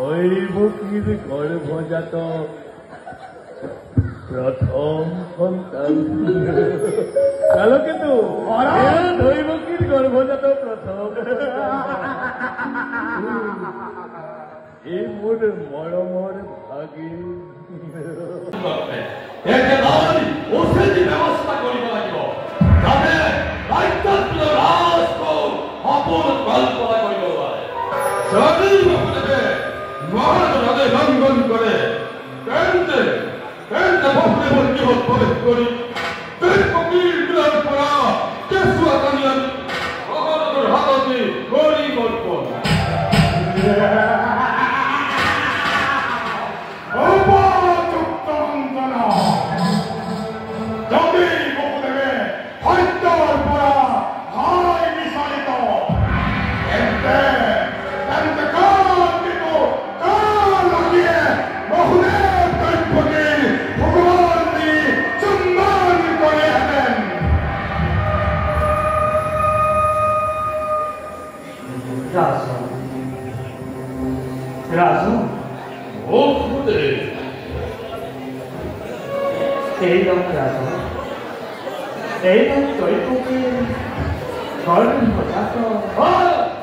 ওই বকির গর্ভজাত প্রথম সন্তান গেল কিন্তু ওই বকির গর্ভজাত প্রথম এই মোর মরমর ভাগী ব্যবস্থা করিব লাগিব যাতে রাজ্যত্ব রাষ্ট্র অপর কল্পনা করিব পারে যদি মহারাজ রাজে লঙ্ঘন করে কেন্দ্রে ভক্তি ভক্তি প্রবেশ করি ফকির বিলাস করা কেসুয়া কানিয়ান মহারাজের হাততে গড়ি বর্পণ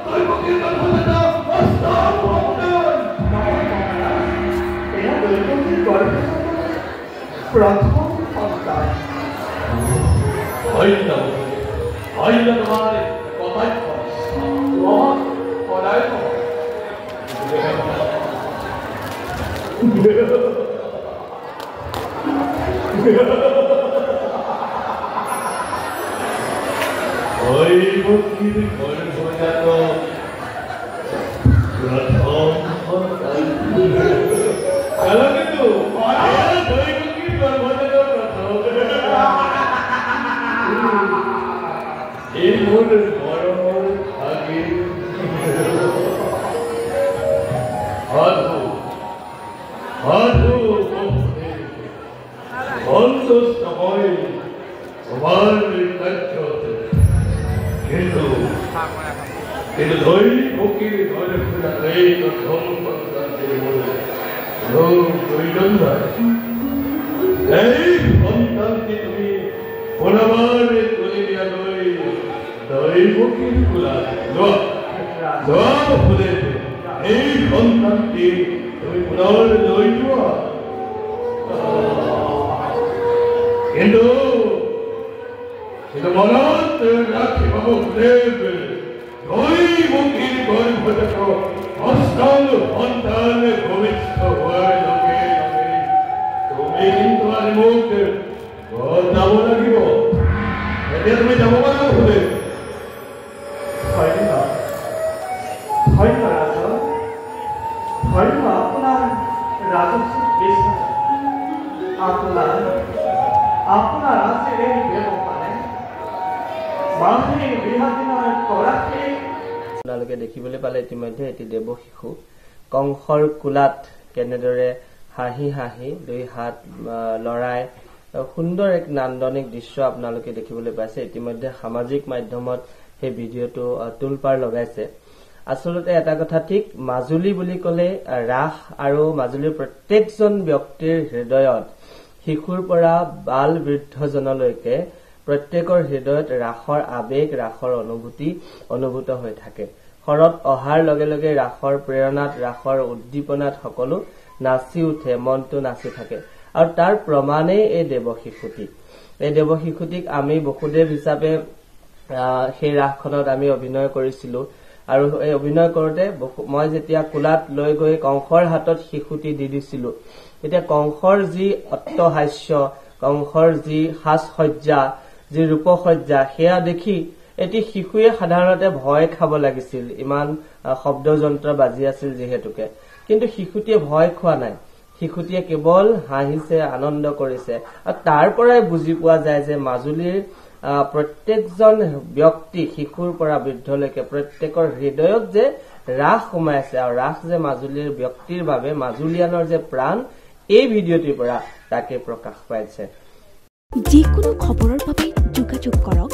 ওই বকির গর্ভজাত প্রথম সন্তান গেল কিন্তু ওই বকির গর্ভজাত প্রথম এই মোর মরমর ভাগী সময় তোমার কিন্তু ধৈ ফকির ঘরে ফেরা এই প্রথম সন্তানকে বলে প্রয়োজন নয় এই সন্তানকে তুমি পুনরাবারে তুলে দিয়া লই ধৈ ফকির কুলা ফুলে এই সন্তানটি তুমি পুনর লই যোৱা কিন্তু মনত রাখিব দেব ওই মুখির গর্ভজাত অষ্টম সন্তান ভবিষ্য হওয়ার লগে লগে তুমি কিন্তু আর মোক ঘর যাব লাগিব এতিয়া তুমি যাব পাৰা ভুলে আপনাৰ ৰাজস্ব আপনাৰ আপনাৰ আছে এই ব্যৱসায় মানুহে বিহাদিনৰ কৰাকে আপোনালোকে দেখিবলৈ পালে ইতিমধ্যে এটি দেৱ শিশু কংসৰ কোলাত কেনেদৰে হাঁহি হাঁহি দুই হাত লৰাই সুন্দৰ এক নান্দনিক দৃশ্য আপোনালোকে দেখিবলৈ পাইছে ইতিমধ্যে সামাজিক মাধ্যমত সেই ভিডিঅটো তুলপাৰ লগাইছে আসলতে এটা কথা ঠিক মাজুলী বুলি কলে ৰাস আৰু মাজুলীৰ প্ৰত্যেকজন ব্যক্তিৰ হৃদয়ত শিশুৰ পৰা বাল বৃদ্ধজনলৈকে প্ৰত্যেকৰ হৃদয়ত ৰাসৰ আবেগ ৰাসৰ অনুভূতি অনুভূত হৈ থাকে শৰত অহাৰ লগে লগে ৰাসৰ প্ৰেৰণাত ৰাসৰ উদ্দীপনাত সকলো নাচি উঠে মনটো নাচি থাকে আৰু তাৰ প্ৰমাণে এই দেৱ শিশুটিক আমি বসুদেৱ হিচাপে সেই ৰাসখনত আমি অভিনয় কৰিছিলো আৰু এই অভিনয় কৰোতে মই যেতিয়া কোলাত লৈ গৈ কংসৰ হাতত শিশুটি দি দিছিলো এতিয়া কংসৰ যি অট্টহাস্য কংসৰ যি সাজসজ্জা যি ৰূপসজ্জা সেয়া দেখি এটি শিশুৱে সাধাৰণতে ভয় খাব লাগিছিল ইমান শব্দ যন্ত্ৰ বাজি আছিল যেহেতুকে কিন্তু শিশুটিয়ে ভয় খোৱা নাই শিশুটিয়ে কেৱল হাঁহিছে আনন্দ কৰিছে আৰু তাৰ পৰাই বুজি পোৱা যায় যে মাজুলীৰ প্ৰত্যেকজন ব্যক্তি শিশুৰ পৰা বৃদ্ধলৈকে প্ৰত্যেকৰ হৃদয়ত যে ৰাস সোমাইছে আৰু ৰাস যে মাজুলীৰ ব্যক্তিৰ বাবে মাজুলীয়ানৰ যে প্ৰাণ এই ভিডিঅ'টিৰ পৰা তাকে প্ৰকাশ পাইছে যিকোনো খবৰৰ বাবে যোগাযোগ কৰক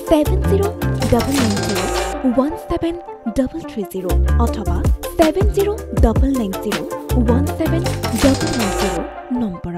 7099 1730 অথবা 7099017990 নম্বৰত।